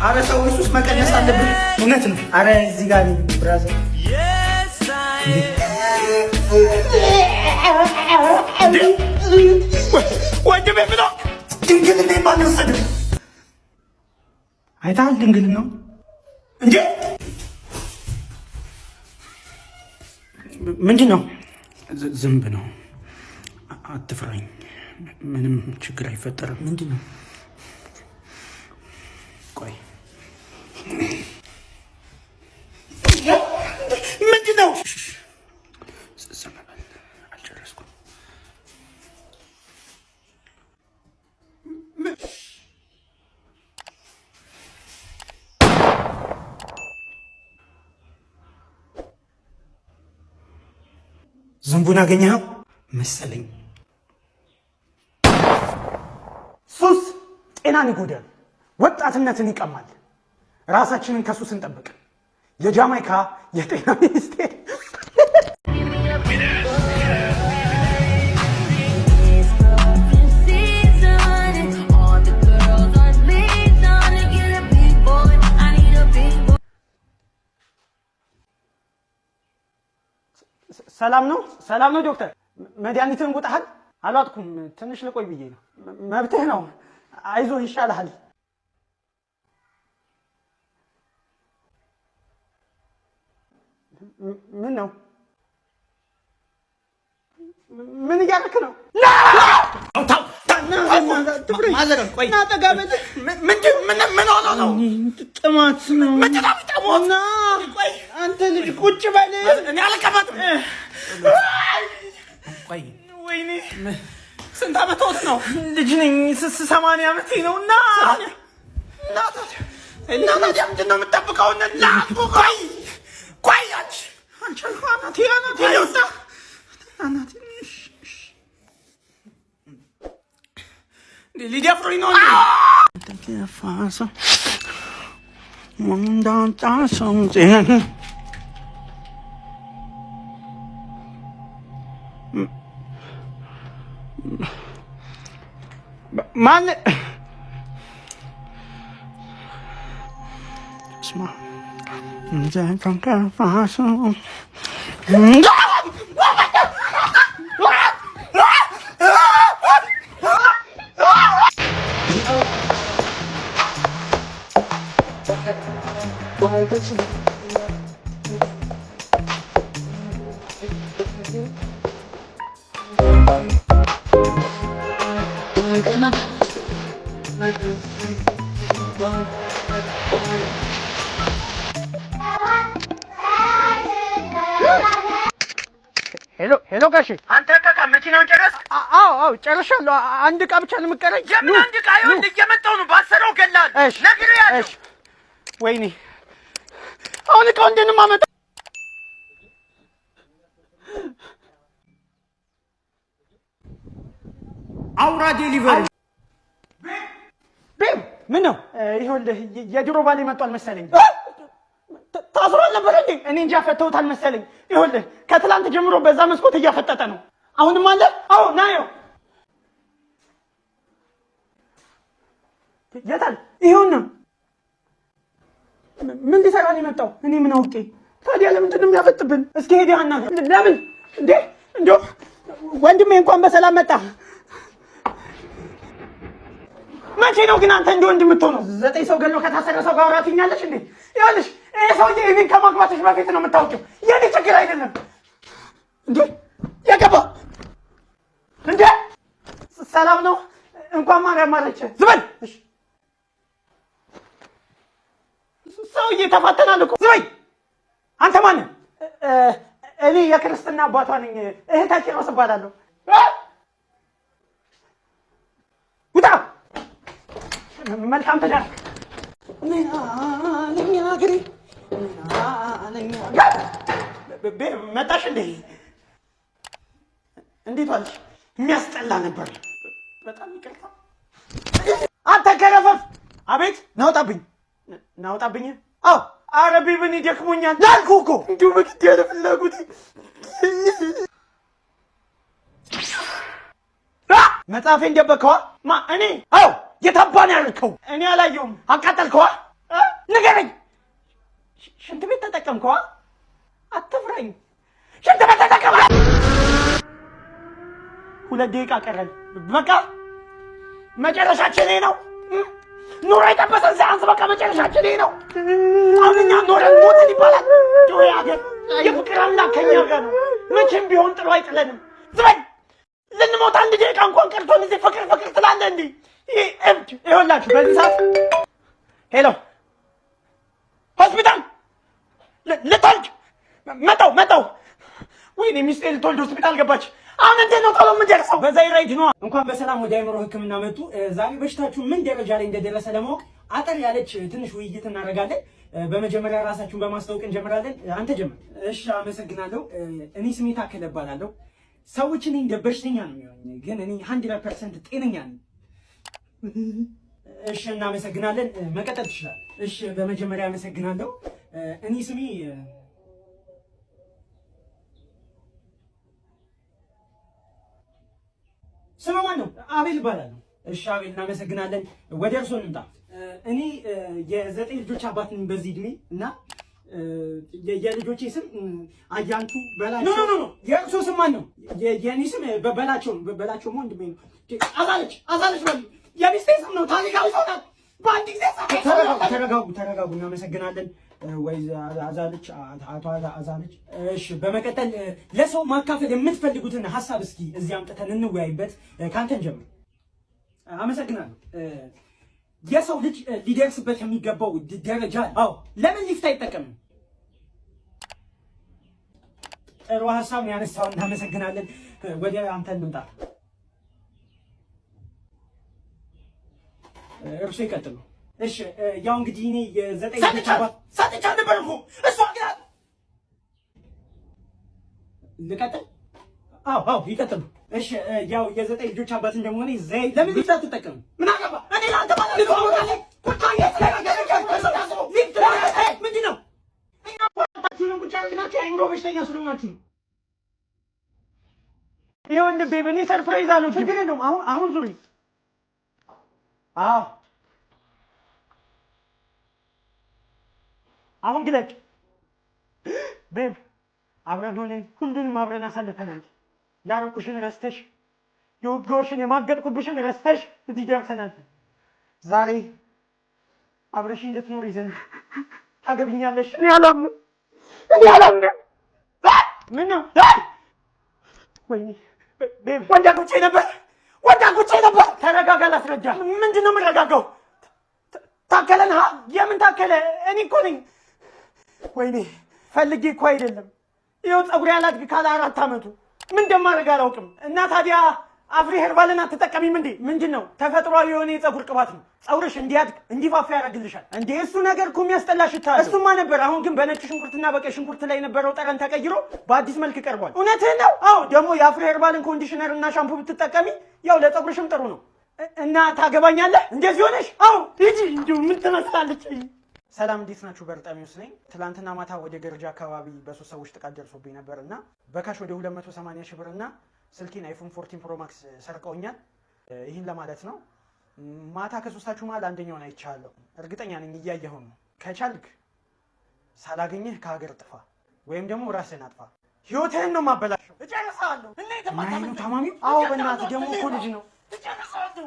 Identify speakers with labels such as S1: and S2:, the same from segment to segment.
S1: አረ ሰው ኢየሱስ መቀነስ አለብን። እውነት ነው። አረ እዚህ ጋር ብራዘር ወንድሜ ምን ነው? ድንግል እንዴ ማን ወሰደ? አይታል ድንግል ነው እንዴ? ምንድን ነው? ዝንብ ነው። አትፍራኝ፣ ምንም ችግር አይፈጠርም። ምንድን ነው? ቆይ ምንድን ነው? ዝም በል፣ አልጨረስኩም። ዝንቡን አገኘኸው መሰለኝ። ሱስ ጤናን ይጎዳል፣ ወጣትነትን ይቀማል። ራሳችንን ከሱስ እንጠብቅ። የጃማይካ የጤና ሚኒስቴር ሰላም ነው ዶክተር። መድኃኒትን ውጣሃል? አልዋጥኩም፣ ትንሽ ልቆይ ብዬ ነው። መብትህ ነው። አይዞህ ይሻልሃል። ምን ነው? ምን እያደረክ ነው? ጥማት ነው። አንተ ልጅ ቁጭ በል። እኔ አልቀመጥም። ወይኔ ስንት ዓመትህ ነው? ልጅ ነኝ። 80 ዓመቴ ነው። እና ታዲያ ምንድን ነው የምጠብቀው? ቆይ አንቺ አናቴ ወጣ። ሊደፍሩኝ ነው። ማን ስማ ሄሎ ጋሼ፣ አንተ ካካ መኪናውን ጨረስክ? አዎ ጨርሻለሁ። አንድ ዕቃ ብቻ ነው የምትቀረኝ። የምን አንድ ዕቃ? ይኸውልህ እየመጣሁ ነው። ባሰረው እገላለሁ። ነግሬሃለሁ። ወይኔ አሁን ዕቃው እንዴት ነው የማመጣው? አውራ ዴሊቨሪ። ቤብ ምን ነው? ይኸውልህ የድሮ ባሌ መጥቷል መሰለኝ። ታስሯል ነበር እንዴ? እኔ እንጃ፣ ፈተውታል መሰለኝ። ይኸውልህ ከትላንት ጀምሮ በዛ መስኮት እያፈጠጠ ነው። አሁንም አለ? አዎ ናየው። የታል? ይኸውና። ምን ሊሰራ ነው የመጣው? እኔ ምን አውቄ? ታዲያ ለምንድን ነው የሚያፈጥብን? እስኪ ሄድ ያና ለምን እንዴ? እንደው ወንድሜ እንኳን በሰላም መጣ። መቼ ነው ግን አንተ እንደ ወንድ የምትሆነው? 9 ሰው ገሎ ከታሰረ ሰው ጋር አውራትኛለሽ እንዴ? ይኸውልሽ ይሄ ሰውዬ እኔን ከማግባትሽ በፊት ነው የምታውቂው። የኔ ችግር አይደለም እንዴ? ያገባ እንዴ? ሰላም ነው? እንኳን ማርያም ማረች። ዝበል እሺ። ሰውዬ ተፋተናል እኮ። ዝበይ አንተ ማን? እኔ የክርስትና አባቷ ነኝ። እህታችን ነው እባላለሁ። ውጣ። መልካም ትዳር። ምን አለኝ አገሬ፣ ምን አለኝ መጣሽ እንዴ? እንዴት ዋልሽ? የሚያስጠላ ነበር። በጣም ይቅርታ። አንተ ገረፈፍ። አቤት። ናውጣብኝ። አዎ አረቢ ብን ይደክሞኛል ላልኩህ እኮ። እንዲሁ በግድ ያለ ፍላጎት መጽሐፌን ደበከዋ? እኔ? አዎ የታባን ያልከው? እኔ አላየሁም። አቃጠልከዋ? ንገረኝ። ሽንት ቤት ተጠቀምከዋ? አትፍረኝ። ሽንት ቤት ተጠቀምከ? 2 ደቂቃ ቀረን። በቃ መጨረሻችን ነው። ኑሮ የጠበሰን ሲያንስ በቃ መጨረሻችን ነው። አሁን እኛ ኖረን ሞትን ይባላል። ጆይ አገር የፍቅር አምላክ ከኛ ጋር ነው። መቼም ቢሆን ጥሎ አይጥለንም። ዝበል ልንሞት 1 ደቂቃ እንኳን ቀርቶን እዚህ ፍቅር ፍቅር ትላለህ እንዴ? ይህ እብድ ይኸውላችሁ። በዚህ ሰዓት ሄሎ ሆስፒታል ልትወልድ መጣው። ወይኔ ሚስቴ ልትወልድ ሆስፒታል ገባች። አሁን እንዴት ነው ቶሎ የምንደርሰው? በዛይራይድ ነው። እንኳን በሰላም ወደ አእምሮ ሕክምና መጡ። ዛሬ በሽታችሁ ምን ደረጃ ላይ እንደደረሰ ለማወቅ አጠር ያለች ትንሽ ውይይት እናደርጋለን። በመጀመሪያ ራሳችሁን በማስታወቅ እንጀምራለን። አንተ ጀምር። እሺ፣ አመሰግናለሁ። እኔ ስሜ ታከለ እባላለሁ። ሰዎች እኔ እንደ በሽተኛ ነው የሚሆነኝ፣ ግን እኔ 100% ጤነኛ ነኝ። እሺ፣ እናመሰግናለን። መቀጠል ትችላለህ። እሺ፣ በመጀመሪያ አመሰግናለሁ። እኔ ስሜ ስም ማን ነው? አቤል እባላለሁ። እሺ አቤል፣ እናመሰግናለን። ወደ እርሶ እንምጣ። እኔ የ9 ልጆች አባት ነኝ በዚህ እድሜ እና የልጆቼ ስም አያንቱ በላቸው። ኖ የእርሶ ስም ማን ነው? የእኔ ስም በላቸው ወንድሜ ነው። አዛለች በል። የሚስቴ ስም ነው። ታሪካዊ ሰው ናት። በአንድ ጊዜ ተረጋጉ። እናመሰግናለን። ወይ አዛለች፣ አቶ አዛለች። እሺ፣ በመቀጠል ለሰው ማካፈል የምትፈልጉትን ሀሳብ እስኪ እዚህ አምጥተን እንወያይበት። ካንተን ጀምር። አመሰግናለሁ። የሰው ልጅ ሊደርስበት የሚገባው ደረጃ አዎ፣ ለምን ሊፍት አይጠቀምም? ጥሩ ሀሳብ ነው ያነሳው። እናመሰግናለን። ወደ አንተ እንምጣ። እርሱ ይቀጥሉ። እሺ፣ ያው እንግዲህ እኔ የ9 ልጆች አባት ሳትቻ ነበር እኮ እሷ ግን ልቀጥል? አዎ ይቀጥሉ። እሺ፣ ያው የ9 ልጆች አባት እንደሆነ ዘይ ለምን ሊፍት አትጠቀምም? ምን አገባ? እኔ ላንተ ማለት ነው። ምንድን ነው? እኛ ቋጣችሁን ቁጭ አድርጋችሁ አይምሮ በሽተኛ ስለሆናችሁ ነው። ይኸው እንደ ቤበኔ ሰርፕራይዝ አለው። ችግር የለውም። አሁን ዙሪ። አዎ አሁን ግለጭ። ቤብ አብረን ሆነን ሁሉንም አብረን አሳልፈናል። ያረኩሽን ረስተሽ፣ የወጋሁሽን የማገጥኩብሽን ረስተሽ እዚህ ደርሰናል። ዛሬ አብረሽኝ ልትኖሪ ዘንድ ታገብኛለሽ። እኔ አላምንም። ምን ነው? ወይኔ ቤብ ወንዳጎቼ ነበር። ተረጋጋ፣ ላስረዳ። ምንድን ነው የምረጋጋው? ታከለን? የምን ታከለ? እኔ እኮ ነኝ። ወይኔ ፈልጌ እኮ አይደለም። ይኸው ፀጉሬ ያላድግ ካለ 4 ዓመቱ ምን እንደማደርግ አላውቅም። እና ታዲያ አፍሪ ሄርባልን አትጠቀሚም እንዴ? ምንድን ነው? ተፈጥሯዊ የሆነ የፀጉር ቅባት ነው። ፀጉርሽ እንዲያድግ እንዲፋፋ ያደርግልሻል። እንዴ እሱ ነገር እኮ የሚያስጠላሽ ይታል። እሱማ ነበር። አሁን ግን በነጭ ሽንኩርትና በቀይ ሽንኩርት ላይ የነበረው ጠረን ተቀይሮ በአዲስ መልክ ቀርቧል። እውነትህን ነው? አዎ። ደግሞ የአፍሪ ሄርባልን ኮንዲሽነር እና ሻምፑ ብትጠቀሚ ያው ለፀጉርሽም ጥሩ ነው። እና ታገባኛለህ እንደዚህ ሆነሽ? አዎ ሂጂ። እንዲሁ ምን ትመስላለች? ሰላም፣ እንዴት ናችሁ? በርጣሚውስ ነኝ። ትላንትና ማታ ወደ ገርጃ አካባቢ በ3 ሰዎች ጥቃት ደርሶብኝ ነበር እና በካሽ ወደ 280 ሺህ ብር እና ስልኬን አይፎን 14 ፕሮ ማክስ ሰርቀውኛል። ይህን ለማለት ነው። ማታ ከሶስታችሁ መሀል አንደኛውን አይቻለሁ። እርግጠኛ ነኝ እያየኸው ነው። ከቻልክ ሳላገኘህ ከሀገር ጥፋ ወይም ደግሞ ራስህን አጥፋ። ህይወትህን ነው ማበላሸው። እጨርሳለሁ። እና የተማታመኑ ታማሚው? አዎ በእናትህ ደግሞ እኮ ልጅ ነው። እጨርሳለሁ።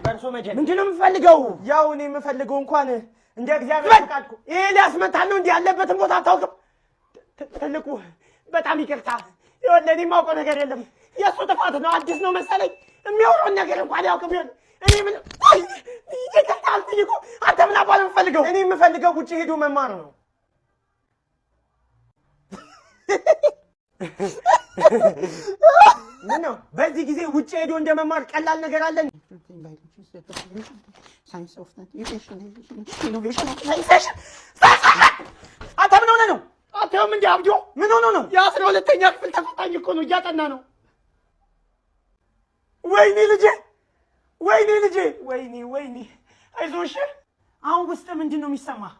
S1: በእርሶ መጀን ምንድን ነው የምፈልገው? ያው እኔ የምፈልገው እንኳን እንደ እግዚአብሔር ፈቃድ እኮ ይሄ ሊያስመታን ነው። እንዲህ ያለበትን ቦታ አታውቅም። ትልቁ በጣም ይቅርታ። ይኸውልህ እኔ የማውቀው ነገር የለም። የእሱ ጥፋት ነው። አዲስ ነው መሰለኝ። የሚያወራውን ነገር እንኳን ያውቅም። ይሆን እኔ ምን ይቅርታ አልኩኝ እኮ። አንተ ምን አባል የምፈልገው? እኔ የምፈልገው ውጭ ሄዶ መማር ነው። ምን ነው በዚህ ጊዜ ውጭ ሄዶ እንደመማር ቀላል ነገር አለን? አንተ ምን ሆነህ ነው? አትየውም እንደ አብጆ ምን ሆኖ ነው? የ12ኛ ክፍል ተፈታኝ እኮ ነው፣ እያጠና ነው። ወይኔ ልጄ፣ ወይኔ። አይዞሽ። አሁን ውስጥ ምንድን ነው የሚሰማህ?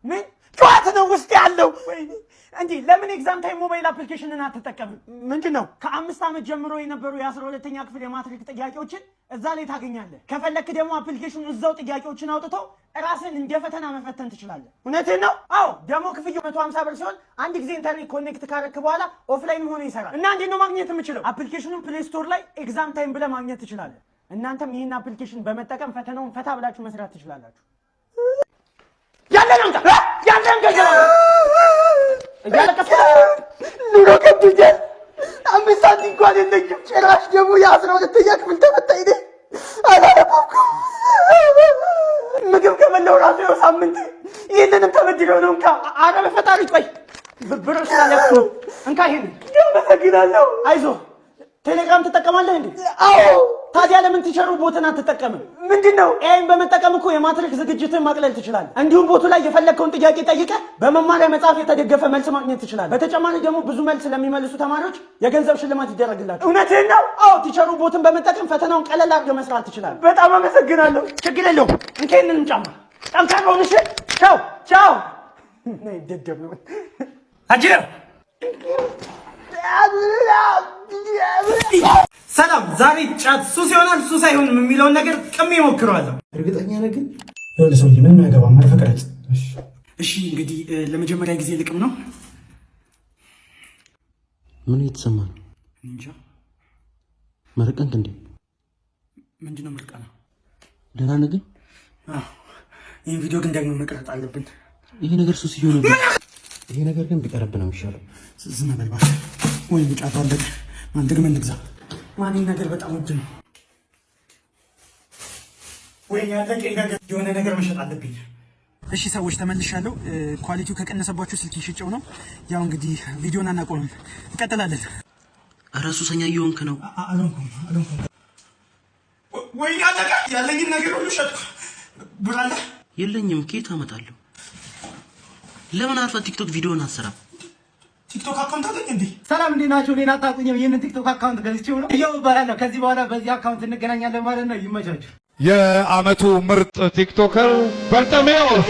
S1: ምን ጨዋታ ነው ውስጥ ያለው። ወይኔ እንዴ ለምን ኤግዛም ታይም ሞባይል አፕሊኬሽንን አትጠቀምም? ምንድነው? ከ5 ዓመት ጀምሮ የነበሩ የ12ኛ ክፍል የማትሪክ ጥያቄዎችን እዛ ላይ ታገኛለህ። ከፈለክ ደግሞ አፕሊኬሽኑ እዛው ጥያቄዎችን አውጥተው ራስን እንደ ፈተና መፈተን ትችላለህ። እውነትህን ነው? አዎ። ደግሞ ክፍያው 150 ብር ሲሆን አንድ ጊዜ ኢንተርኔት ኮኔክት ካረክ በኋላ ኦፍላይን ሆኖ ይሰራል። እና እንዴት ነው ማግኘት የምችለው? አፕሊኬሽኑን ፕሌይ ስቶር ላይ ኤግዛም ታይም ብለህ ማግኘት ትችላለህ። እናንተም ይህን አፕሊኬሽን በመጠቀም ፈተናውን ፈታ ብላችሁ መስራት ትችላላችሁ። ያለን ገንዘብ እያለቀስኩ ኑሮ ከብዶኛል። 5 ሳንቲም እንኳን የለኝም። ጭራሽ ደግሞ የ12ኛ ክፍል ተፈታኝ ነኝ። አላነበብኩም። ምግብ ከበላሁ ራሱ ይኸው ሳምንት። ይህንንም ተበድረው ነው። እንካ ኧረ በፈጣሪ ቆይ ብር ስላለኩ ነው። እንካ ይሄንን። አመሰግናለሁ። አይዞህ። ቴሌግራም ትጠቀማለህ እንዴ? አዎ። ታዲያ ለምን ቲቸሩ ቦትን አትጠቀምም? ምንድነው? ኤአይን በመጠቀም እኮ የማትሪክ ዝግጅትን ማቅለል ትችላለህ። እንዲሁም ቦቱ ላይ የፈለግከውን ጥያቄ ጠይቀህ በመማሪያ መጽሐፍ የተደገፈ መልስ ማግኘት ትችላለህ። በተጨማሪ ደግሞ ብዙ መልስ ለሚመልሱ ተማሪዎች የገንዘብ ሽልማት ይደረግላቸው። እውነትህን ነው? አዎ። ቲቸሩ ቦትን በመጠቀም ፈተናውን ቀለል አድርገህ መስራት ትችላለህ። በጣም አመሰግናለሁ። ችግር የለውም። እንካ ይሄንንም ጫማ ጠንካራውን። እሺ። ቻው ቻው። ነይ ደደብ ነው አጅር። ሰላም። ዛሬ ጫት ሱስ ይሆናል ሱስ አይሆንም የሚለውን ነገር ቅሜ ሞክረዋለሁ። እርግጠኛ ነህ ግን? ይኸውልህ ሰውዬ ምንም አያገባም። አልፈቀደች። እሺ እንግዲህ ለመጀመሪያ ጊዜ ልቅም ነው።
S2: ምን እየተሰማ ነው?
S1: እንጃ።
S2: መርቀንክ እንዴ?
S1: ምንድነው ምርቃና?
S2: ደህና ነህ ግን?
S1: ይህን ቪዲዮ ግን ደግሞ መቅረጥ አለብን።
S2: ይሄ ነገር ሱስ ይሆንብህ። ይሄ ነገር ግን ቢቀርብ ነው የሚሻለው።
S1: ዝም በል እባክህ። ወይ ጫት አለቅ። ማን ደግመን እንግዛ። ማን ነገር በጣም ውድ ነው። ወይ ያለቀ ነገር የሆነ ነገር መሸጥ አለብኝ። እሺ ሰዎች ተመልሻለሁ። ኳሊቲው ከቀነሰባችሁ ስልክ ሽጨው ነው። ያው እንግዲህ ቪዲዮን አናቆምም፣ እንቀጥላለን።
S2: ኧረ ሱሰኛ እየሆንክ ነው።
S1: አልሆንኩም። ወይ ያለቀ ያለኝን ነገር ሁሉ ሸጥኩ። ብር አለ?
S2: የለኝም። ከየት አመጣለሁ? ለምን አርፈህ ቲክቶክ ቪዲዮን አትሰራም?
S1: ቲክቶክ አካውንት አለኝ እንዴ? ሰላም እንዴት ናችሁ? እኔን አታውቁኝም። ይህንን ቲክቶክ አካውንት ገዝቼው ነው እባላለሁ። ከዚህ በኋላ በዚህ አካውንት እንገናኛለን ማለት ነው። ይመቻችሁ።
S3: የዓመቱ ምርጥ ቲክቶከር በርጠሜዎስ